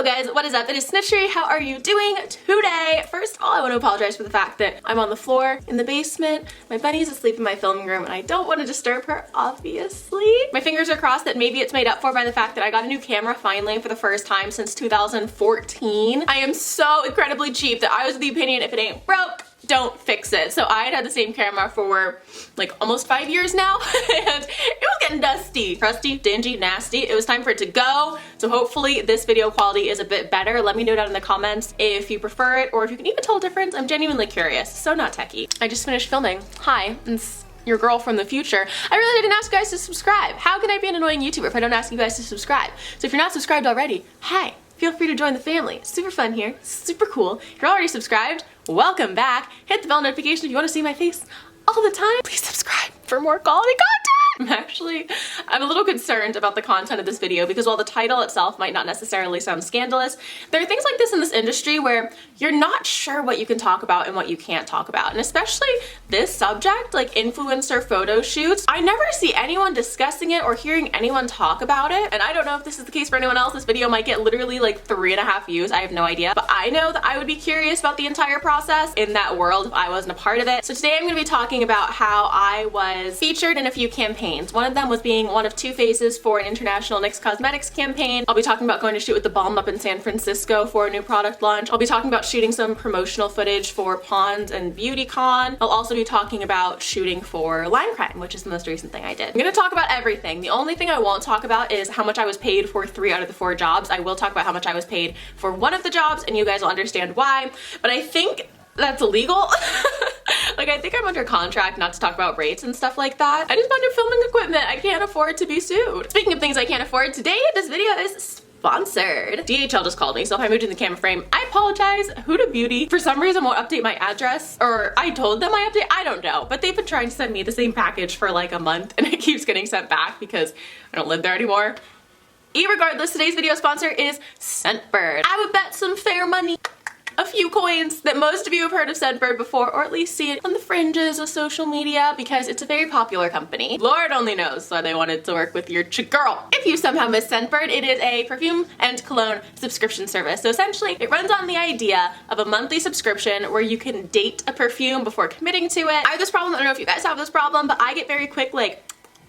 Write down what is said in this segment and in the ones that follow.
Hello guys, what is up? It is Snitchery. How are you doing today? First of all, I want to apologize for the fact that I'm on the floor in the basement. My bunny's asleep in my filming room and I don't want to disturb her, obviously. My fingers are crossed that maybe it's made up for by the fact that I got a new camera finally for the first time since 2014. I am so incredibly cheap that I was of the opinion if it ain't broke, don't fix it. So I had the same camera for like almost 5 years now and it was getting dusty, crusty, dingy, nasty. It was time for it to go. So hopefully this video quality is a bit better. Let me know down in the comments if you prefer it or if you can even tell a difference. I'm genuinely curious. So not techie. I just finished filming. Hi, it's your girl from the future. I really didn't ask you guys to subscribe. How can I be an annoying YouTuber if I don't ask you guys to subscribe? So if you're not subscribed already, hi. Feel free to join the family. Super fun here, super cool. If you're already subscribed, welcome back. Hit the bell notification if you want to see my face all the time. Please subscribe for more quality content. I'm a little concerned about the content of this video because while the title itself might not necessarily sound scandalous, there are things like this in this industry where you're not sure what you can talk about and what you can't talk about. And especially this subject, like influencer photo shoots, I never see anyone discussing it or hearing anyone talk about it. And I don't know if this is the case for anyone else. This video might get literally like 3.5 views. I have no idea. But I know that I would be curious about the entire process in that world if I wasn't a part of it. So today I'm going to be talking about how I was featured in a few campaigns. One of them was being one of two faces for an international Nyx Cosmetics campaign. I'll be talking about going to shoot with the Balm up in San Francisco for a new product launch. I'll be talking about shooting some promotional footage for Pond's and Beautycon. I'll also be talking about shooting for Line Crime, which is the most recent thing I did. I'm gonna talk about everything. The only thing I won't talk about is how much I was paid for 3 out of the 4 jobs. I will talk about how much I was paid for one of the jobs and you guys will understand why, but I think that's illegal. Like, I think I'm under contract not to talk about rates and stuff like that. I just bought new filming equipment. I can't afford to be sued. Speaking of things I can't afford, today this video is sponsored. DHL just called me, so if I moved in the camera frame, I apologize. Huda Beauty, for some reason, won't update my address, or I told them I update, I don't know, but they've been trying to send me the same package for like a month and it keeps getting sent back because I don't live there anymore. Irregardless, today's video sponsor is Scentbird. I would bet some fair money, a few coins, that most of you have heard of Scentbird before, or at least see it on the fringes of social media because it's a very popular company. Lord only knows why they wanted to work with your girl. If you somehow missed Scentbird, it is a perfume and cologne subscription service. So essentially, it runs on the idea of a monthly subscription where you can date a perfume before committing to it. I have this problem, I don't know if you guys have this problem, but I get very quick, like,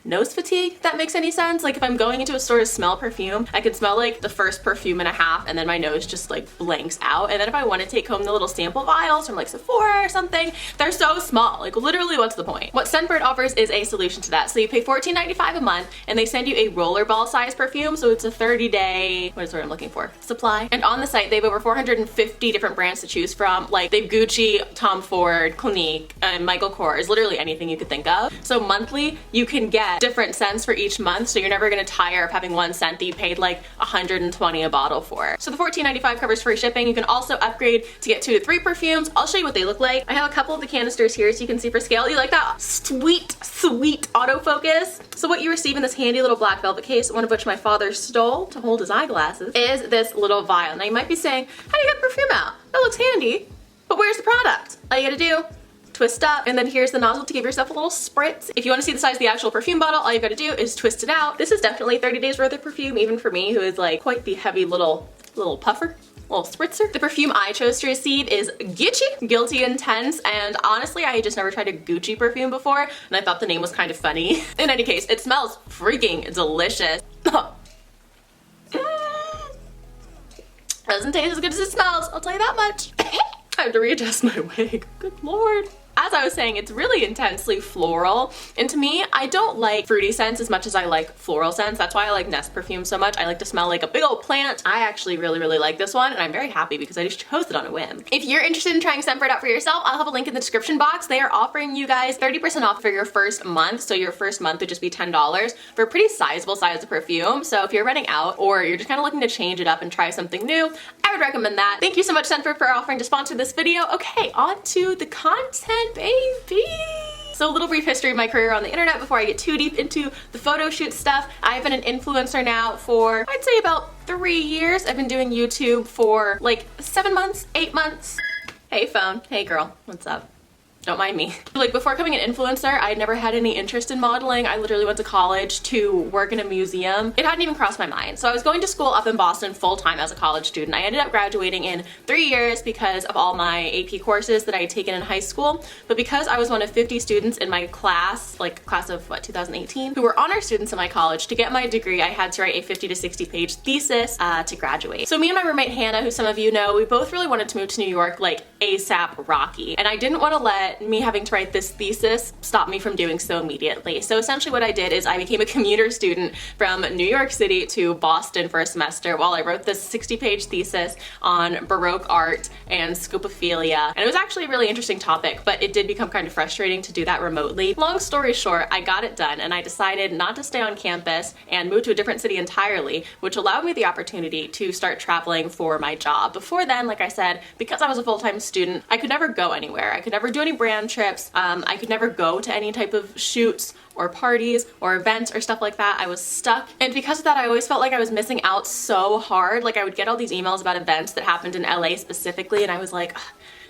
nose fatigue, if that makes any sense. Like if I'm going into a store to smell perfume, I can smell like the first perfume and a half and then my nose just like blanks out. And then if I want to take home the little sample vials from like Sephora or something, they're so small. Like literally, what's the point? What Scentbird offers is a solution to that. So you pay $14.95 a month and they send you a rollerball size perfume. So it's a 30-day, what is the word I'm looking for? Supply. And on the site, they have over 450 different brands to choose from. Like they've Gucci, Tom Ford, Clinique, and Michael Kors, literally anything you could think of. So monthly, you can get different scents for each month, so you're never gonna tire of having one scent that you paid like $120 a bottle for. So the $14.95 covers free shipping. You can also upgrade to get 2 to 3 perfumes. I'll show you what they look like. I have a couple of the canisters here so you can see for scale. You like that sweet, sweet autofocus? So what you receive in this handy little black velvet case, one of which my father stole to hold his eyeglasses, is this little vial. Now you might be saying, how do you get perfume out? That looks handy, but where's the product? All you gotta do, twist up, and then here's the nozzle to give yourself a little spritz. If you want to see the size of the actual perfume bottle, all you gotta do is twist it out. This is definitely 30 days worth of perfume, even for me, who is like quite the heavy little puffer. Little spritzer. The perfume I chose to receive is Gucci, Guilty Intense, and honestly I just never tried a Gucci perfume before and I thought the name was kind of funny. In any case, it smells freaking delicious. Doesn't taste as good as it smells, I'll tell you that much. I have to readjust my wig, good lord. As I was saying, it's really intensely floral, and to me, I don't like fruity scents as much as I like floral scents. That's why I like Nest perfume so much. I like to smell like a big old plant. I actually really like this one, and I'm very happy because I just chose it on a whim. If you're interested in trying Scentbird out for yourself, I'll have a link in the description box. They are offering you guys 30% off for your first month, so your first month would just be $10 for a pretty sizable size of perfume. So if you're running out or you're just kind of looking to change it up and try something new, I would recommend that. Thank you so much, Scentbird, for offering to sponsor this video. Okay, on to the content, baby. So a little brief history of my career on the internet before I get too deep into the photo shoot stuff. I've been an influencer now for, I'd say, about 3 years. I've been doing YouTube for like 7 months, 8 months. Hey phone, hey girl, what's up? Don't mind me. Like before becoming an influencer, I never had any interest in modeling. I literally went to college to work in a museum. It hadn't even crossed my mind. So I was going to school up in Boston full-time as a college student. I ended up graduating in 3 years because of all my AP courses that I had taken in high school. But because I was one of 50 students in my class, like class of what, 2018, who were honor students in my college, to get my degree, I had to write a 50 to 60 page thesis to graduate. So me and my roommate Hannah, who some of you know, we both really wanted to move to New York like ASAP Rocky. And I didn't want to let me having to write this thesis stop me from doing so immediately. So essentially what I did is I became a commuter student from New York City to Boston for a semester while I wrote this 60-page thesis on Baroque art and scopophilia. And it was actually a really interesting topic, but it did become kind of frustrating to do that remotely. Long story short, I got it done and I decided not to stay on campus and move to a different city entirely, which allowed me the opportunity to start traveling for my job. Before then, like I said, because I was a full-time student, I could never go anywhere. I could never do any brand trips. I could never go to any type of shoots or parties or events or stuff like that. I was stuck. And because of that, I always felt like I was missing out so hard. Like I would get all these emails about events that happened in LA specifically, and I was like,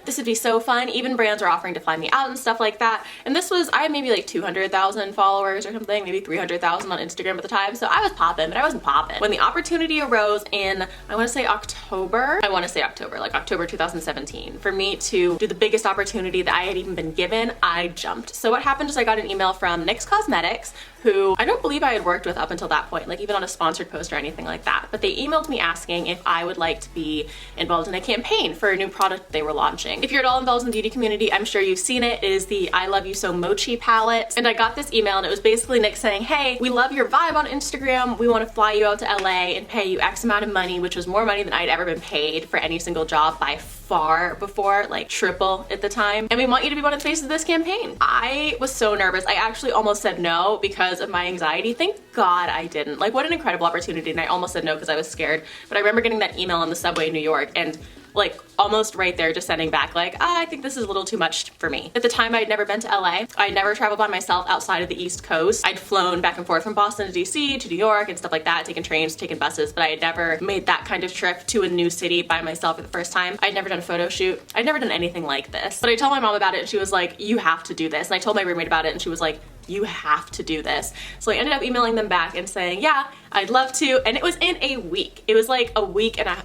this would be so fun. Even brands were offering to fly me out and stuff like that. And this was, I had maybe like 200,000 followers or something, maybe 300,000 on Instagram at the time. So I was popping, but I wasn't popping. When the opportunity arose in, I want to say October, like October 2017, for me to do the biggest opportunity that I had even been given, I jumped. So what happened is I got an email from Nyx Cosmetics, who I don't believe I had worked with up until that point, like even on a sponsored post or anything like that. But they emailed me asking if I would like to be involved in a campaign for a new product they were launching. If you're at all involved in the beauty community, I'm sure you've seen it. It is the I Love You So Mochi palette. And I got this email and it was basically Nyx saying, hey, we love your vibe on Instagram. We want to fly you out to LA and pay you X amount of money, which was more money than I'd ever been paid for any single job by far before, like triple at the time. And we want you to be one of the faces of this campaign. I was so nervous. I actually almost said no because of my anxiety. Thank God I didn't. Like what an incredible opportunity. And I almost said no because I was scared. But I remember getting that email on the subway in New York and like almost right there just sending back like, I think this is a little too much for me. At the time, I'd never been to LA. I'd never traveled by myself outside of the East Coast. I'd flown back and forth from Boston to DC to New York and stuff like that, taken trains, taken buses, but I had never made that kind of trip to a new city by myself for the first time. I'd never done a photo shoot. I'd never done anything like this. But I told my mom about it and she was like, you have to do this. And I told my roommate about it and she was like, you have to do this. So I ended up emailing them back and saying, yeah, I'd love to. And it was in a week. It was like a week and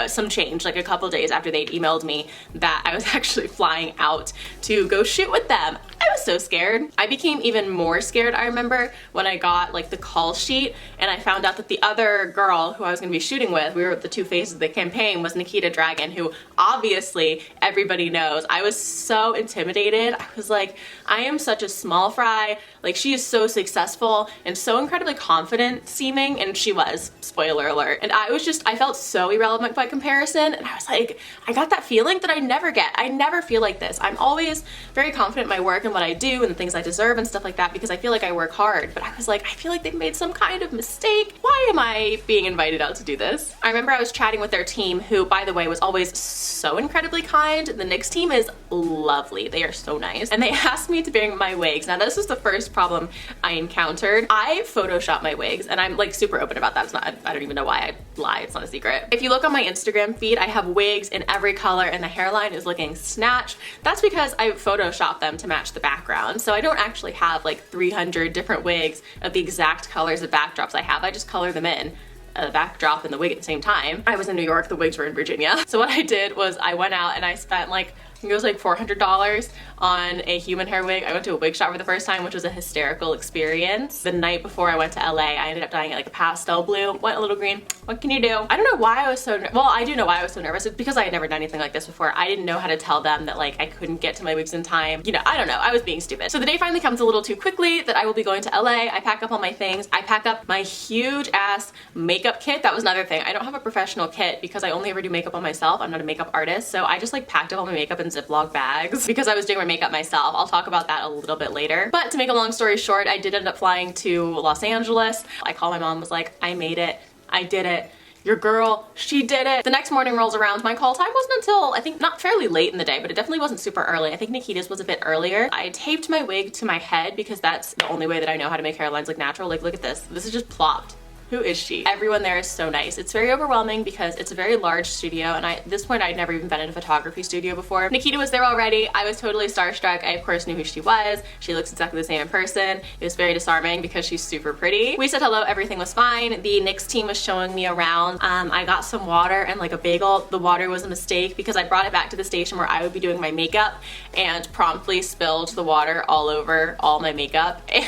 some change, like a couple days after they'd emailed me that I was actually flying out to go shoot with them. I was so scared. I became even more scared, I remember, when I got like the call sheet and I found out that the other girl who I was gonna be shooting with, we were the two faces of the campaign, was Nikita Dragon, who obviously everybody knows. I was so intimidated. I was like, I am such a small fry. Like she is so successful and so incredibly confident seeming, and she was, spoiler alert. And I felt so irrelevant by comparison, and I was like, I got that feeling that I never get. I never feel like this. I'm always very confident in my work and what I do and the things I deserve and stuff like that because I feel like I work hard. But I was like, I feel like they've made some kind of mistake. Why am I being invited out to do this? I remember I was chatting with their team, who, by the way, was always so incredibly kind. The Nyx team is lovely. They are so nice. And they asked me to bring my wigs. Now, this was the first problem I encountered. I photoshopped my wigs, and I'm like super open about that. It's not, I don't even know why I lie. It's not a secret. If you look on my Instagram feed, I have wigs in every color and the hairline is looking snatched. That's because I photoshopped them to match the background. So I don't actually have like 300 different wigs of the exact colors of backdrops I have. I just color them in. The backdrop and the wig at the same time. I was in New York, the wigs were in Virginia. So what I did was I went out and I spent like, I think it was like $400 on a human hair wig. I went to a wig shop for the first time, which was a hysterical experience. The night before I went to LA, I ended up dyeing it like a pastel blue, went a little green. What can you do? I don't know why I was so, well, I do know why I was so nervous. It's because I had never done anything like this before. I didn't know how to tell them that like I couldn't get to my wigs in time. You know, I don't know, I was being stupid. So the day finally comes a little too quickly that I will be going to LA. I pack up all my things. I pack up my huge ass makeup kit. That was another thing. I don't have a professional kit because I only ever do makeup on myself. I'm not a makeup artist. So I just like packed up all my makeup in Ziploc bags because I was doing my makeup myself. I'll talk about that a little bit later. But to make a long story short, I did end up flying to Los Angeles. I called my mom, was like, I made it. I did it. Your girl, she did it. The next morning rolls around. My call time wasn't until, I think, not fairly late in the day, but it definitely wasn't super early. I think Nikita's was a bit earlier. I taped my wig to my head because that's the only way that I know how to make hairlines look natural. Like, look at this. This is just plopped. Who is she? Everyone there is so nice. It's very overwhelming because it's a very large studio, and at this point I'd never even been in a photography studio before. Nikita was there already. I was totally starstruck. I of course knew who she was. She looks exactly the same in person. It was very disarming because she's super pretty. We said hello, everything was fine. The Nyx team was showing me around. I got some water and like a bagel. The water was a mistake because I brought it back to the station where I would be doing my makeup and promptly spilled the water all over all my makeup and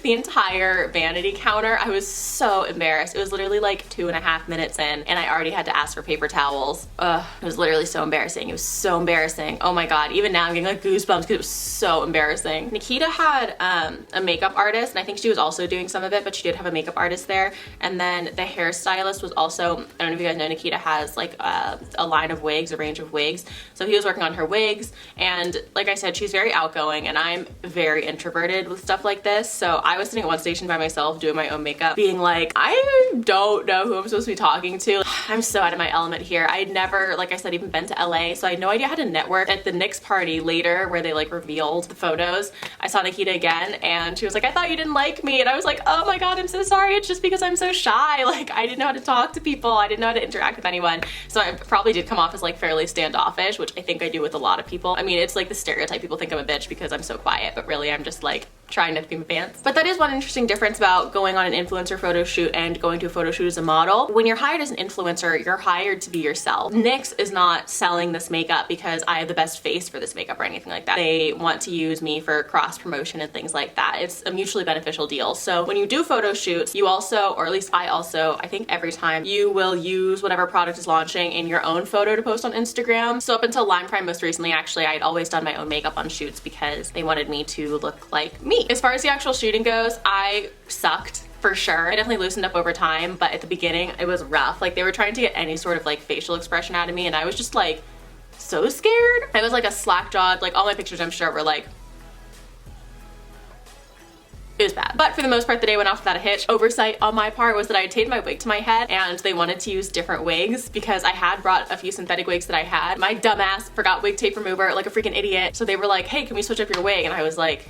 the entire vanity counter. I was so embarrassed. It was literally like 2.5 minutes in and I already had to ask for paper towels. Ugh, it was literally so embarrassing. It was so embarrassing. Oh my god, even now I'm getting like goosebumps because it was so embarrassing. Nikita had a makeup artist, and I think she was also doing some of it, but she did have a makeup artist there. And then the hairstylist was also, I don't know if you guys know, Nikita has like a line of wigs, a range of wigs. So he was working on her wigs, and like I said, she's very outgoing and I'm very introverted with stuff like this. So I was sitting at one station by myself doing my own makeup, being like, I don't know who I'm supposed to be talking to. I'm so out of my element here. I'd never, like I said, even been to LA, so I had no idea how to network. At the Nyx party later, where they like revealed the photos, I saw Nikita again and she was like, I thought you didn't like me. And I was like, oh my god, I'm so sorry. It's just because I'm so shy. Like, I didn't know how to talk to people. I didn't know how to interact with anyone. So I probably did come off as like fairly standoffish, which I think I do with a lot of people. I mean, it's like the stereotype, people think I'm a bitch because I'm so quiet, but really I'm just like trying not to be my pants. But that is one interesting difference about going on an influencer photo shoot and going to a photo shoot as a model. When you're hired as an influencer, you're hired to be yourself. Nyx is not selling this makeup because I have the best face for this makeup or anything like that. They want to use me for cross promotion and things like that. It's a mutually beneficial deal. So when you do photo shoots, you also, or at least I also, I think every time, you will use whatever product is launching in your own photo to post on Instagram. So up until Lime Prime most recently, actually, I'd always done my own makeup on shoots because they wanted me to look like me. As far as the actual shooting goes, I sucked. For sure. I definitely loosened up over time, but at the beginning it was rough. Like, they were trying to get any sort of like facial expression out of me and I was just like so scared. I was like a slack-jawed, like all my pictures I'm sure were like, it was bad. But for the most part, the day went off without a hitch. Oversight on my part was that I had taped my wig to my head and they wanted to use different wigs because I had brought a few synthetic wigs that I had. My dumbass forgot wig tape remover like a freaking idiot. So they were like, hey, can we switch up your wig? And I was like,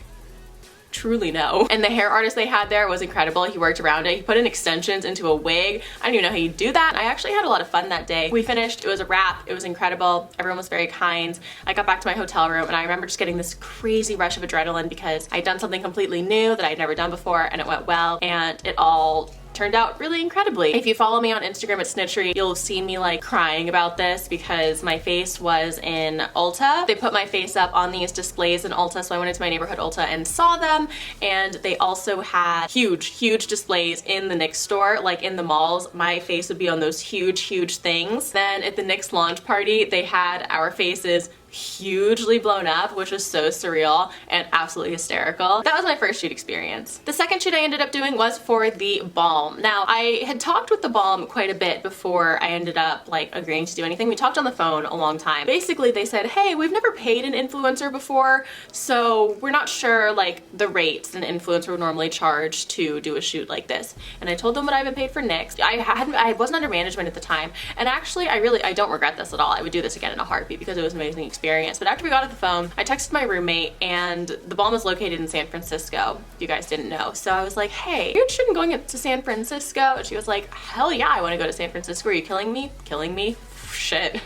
truly no. And the hair artist they had there was incredible. He worked around it. He put in extensions into a wig. I didn't even know how you do that. I actually had a lot of fun that day. We finished, it was a wrap. It was incredible. Everyone was very kind. I got back to my hotel room and I remember just getting this crazy rush of adrenaline because I'd done something completely new that I'd never done before and it went well and it all turned out really incredibly. If you follow me on Instagram at Snitchery, you'll have seen me like crying about this because my face was in Ulta. They put my face up on these displays in Ulta, so I went into my neighborhood Ulta and saw them, and they also had huge displays in the Nyx store, like in the malls. My face would be on those huge things. Then at the Nyx launch party, they had our faces hugely blown up, which was so surreal and absolutely hysterical. That was my first shoot experience. The second shoot I ended up doing was for the Balm. Now, I had talked with the Balm quite a bit before I ended up like agreeing to do anything. We talked on the phone a long time. Basically, they said, hey, we've never paid an influencer before, so we're not sure like the rates an influencer would normally charge to do a shoot like this. And I told them what I've been paid for Nyx. I wasn't under management at the time, and actually I don't regret this at all. I would do this again in a heartbeat because it was an amazing experience. But after we got off the phone, I texted my roommate, and the Balm is located in San Francisco, if you guys didn't know. So I was like, hey, you're interested in going to San Francisco? And she was like, hell yeah, I want to go to San Francisco. Are you killing me? Killing me? Shit.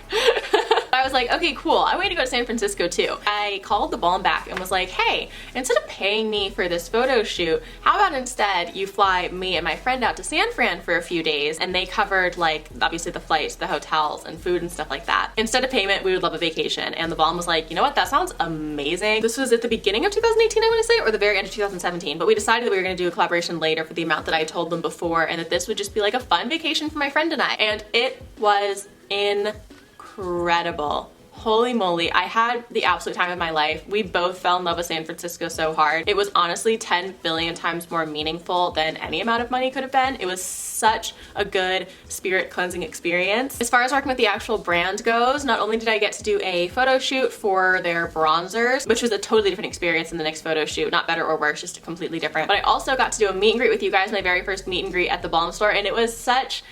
I was like, okay, cool. I want to go to San Francisco too. I called the Balm back and was like, hey, instead of paying me for this photo shoot, how about instead you fly me and my friend out to San Fran for a few days, and they covered like obviously the flights, the hotels, and food and stuff like that. Instead of payment, we would love a vacation. And the Balm was like, you know what, that sounds amazing. This was at the beginning of 2018, I want to say, or the very end of 2017, but we decided that we were going to do a collaboration later for the amount that I told them before, and that this would just be like a fun vacation for my friend and I. And it was incredible. Holy moly, I had the absolute time of my life. We both fell in love with San Francisco so hard. It was honestly 10 billion times more meaningful than any amount of money could have been. It was such a good spirit cleansing experience. As far as working with the actual brand goes, not only did I get to do a photo shoot for their bronzers, which was a totally different experience than the next photo shoot, not better or worse, just completely different, but I also got to do a meet and greet with you guys, my very first meet and greet at the Balm store, and it was such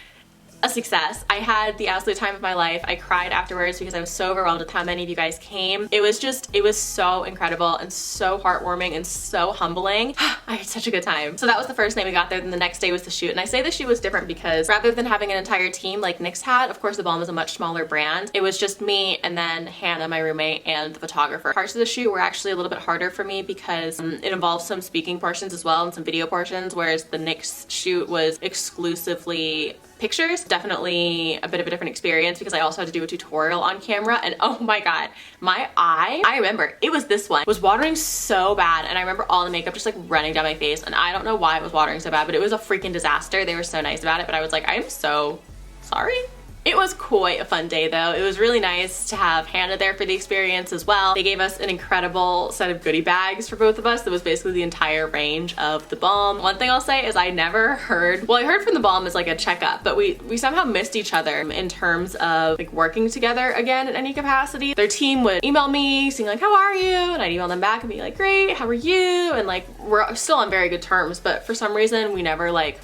a success. I had the absolute time of my life. I cried afterwards because I was so overwhelmed with how many of you guys came. It was so incredible and so heartwarming and so humbling. I had such a good time. So that was the first night we got there, then the next day was the shoot. And I say the shoot was different because rather than having an entire team like Nyx had, of course the Balm is a much smaller brand, it was just me and then Hannah, my roommate, and the photographer. Parts of the shoot were actually a little bit harder for me because it involved some speaking portions as well and some video portions, whereas the Nyx shoot was exclusively pictures. Definitely a bit of a different experience because I also had to do a tutorial on camera, and oh my god, my eye, I remember it was this one, was watering so bad, and I remember all the makeup just like running down my face, and I don't know why it was watering so bad, but it was a freaking disaster. They were so nice about it, but I was like, I'm so sorry. It was quite a fun day though. It was really nice to have Hannah there for the experience as well. They gave us an incredible set of goodie bags for both of us that was basically the entire range of the Balm. One thing I'll say is I never heard, well, I heard from the Balm as like a checkup, but we somehow missed each other in terms of like working together again in any capacity. Their team would email me saying like, how are you? And I'd email them back and be like, great, how are you? And like, we're still on very good terms, but for some reason we never like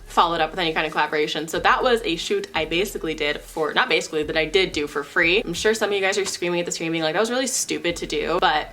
followed up with any kind of collaboration. So that was a shoot I basically did for, not basically, that I did do for free. I'm sure some of you guys are screaming at the stream being like, that was really stupid to do, but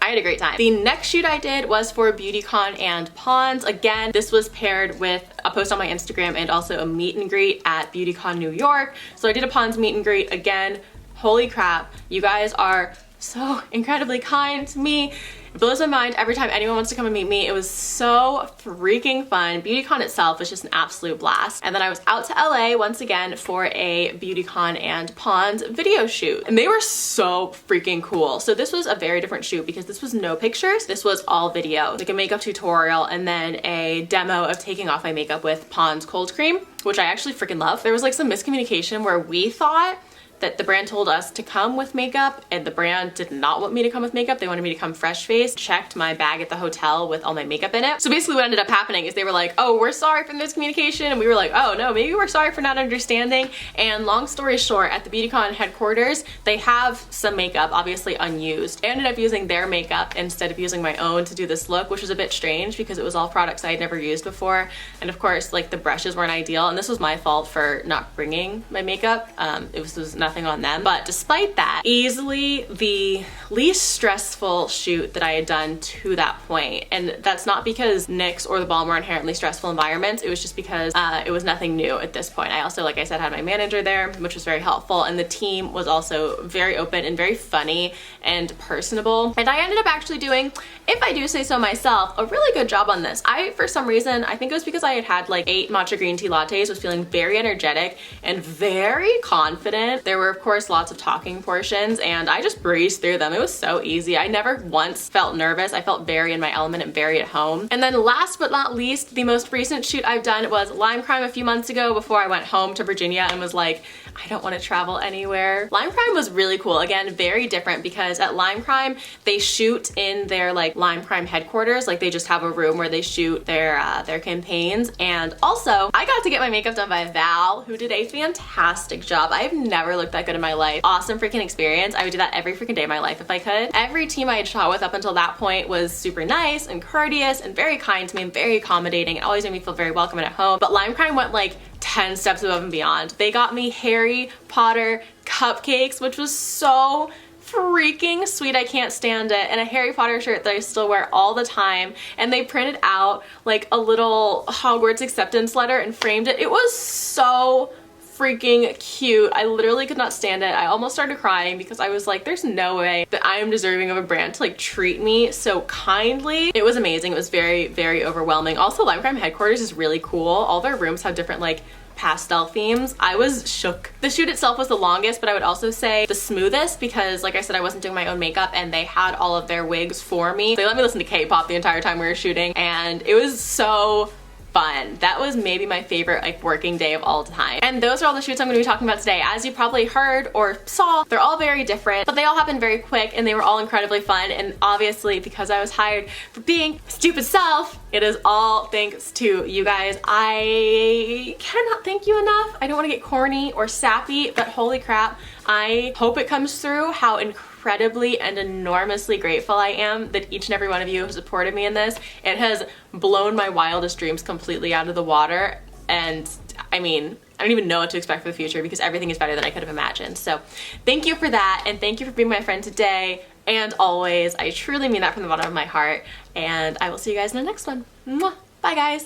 I had a great time. The next shoot I did was for Beautycon and Pond's. Again, this was paired with a post on my Instagram and also a meet and greet at Beautycon New York. So I did a Pond's meet and greet. Again, holy crap, you guys are so incredibly kind to me. It blows my mind every time anyone wants to come and meet me. It was so freaking fun. Beautycon itself was just an absolute blast. And then I was out to LA once again for a Beautycon and Pond's video shoot. And they were so freaking cool. So this was a very different shoot because this was no pictures. This was all video, like a makeup tutorial and then a demo of taking off my makeup with Pond's cold cream, which I actually freaking love. There was like some miscommunication where we thought that the brand told us to come with makeup and the brand did not want me to come with makeup. They wanted me to come fresh faced. Checked my bag at the hotel with all my makeup in it. So basically what ended up happening is they were like, oh, we're sorry for the miscommunication. And we were like, oh no, maybe we're sorry for not understanding. And long story short, at the Beautycon headquarters, they have some makeup, obviously unused. I ended up using their makeup instead of using my own to do this look, which was a bit strange because it was all products I had never used before. And of course, like the brushes weren't ideal. And this was my fault for not bringing my makeup. It was nothing on them, but despite that, easily the least stressful shoot that I had done to that point. And that's not because Nyx or the Balm were inherently stressful environments. It was just because it was nothing new at this point. I also, like I said, had my manager there, which was very helpful, and the team was also very open and very funny and personable. And I ended up actually doing, if I do say so myself, a really good job on this. For some reason, I think it was because I had had like 8 matcha green tea lattes, was feeling very energetic and very confident. There were of course lots of talking portions and I just breezed through them. It was so easy. I never once felt nervous. I felt very in my element and very at home. And then last but not least, the most recent shoot I've done was Lime Crime a few months ago before I went home to Virginia and was like, I don't want to travel anywhere. Lime Crime was really cool. Again, very different because at Lime Crime, they shoot in their like Lime Crime headquarters. Like they just have a room where they shoot their campaigns. And also I got to get my makeup done by Val, who did a fantastic job. I've never looked that good in my life. Awesome freaking experience. I would do that every freaking day of my life if I could. Every team I had shot with up until that point was super nice and courteous and very kind to me and very accommodating and always made me feel very welcome and at home. But Lime Crime went like 10 steps above and beyond. They got me Harry Potter cupcakes, which was so freaking sweet. I can't stand it. And a Harry Potter shirt that I still wear all the time. And they printed out like a little Hogwarts acceptance letter and framed it. It was so freaking cute. I literally could not stand it. I almost started crying because I was like, there's no way that I am deserving of a brand to like treat me so kindly. It was amazing. It was very, very overwhelming. Also, Lime Crime headquarters is really cool. All their rooms have different like pastel themes. I was shook. The shoot itself was the longest, but I would also say the smoothest because like I said, I wasn't doing my own makeup and they had all of their wigs for me. They let me listen to K-pop the entire time we were shooting and it was so fun. That was maybe my favorite like working day of all time. And those are all the shoots I'm going to be talking about today. As you probably heard or saw, they're all very different, but they all happened very quick and they were all incredibly fun. And obviously because I was hired for being stupid self, it is all thanks to you guys. I cannot thank you enough. I don't want to get corny or sappy, but holy crap, I hope it comes through how incredibly and enormously grateful I am that each and every one of you have supported me in this. It has blown my wildest dreams completely out of the water. And I mean, I don't even know what to expect for the future because everything is better than I could have imagined. So thank you for that, and thank you for being my friend today and always. I truly mean that from the bottom of my heart, and I will see you guys in the next one. Mwah. Bye guys.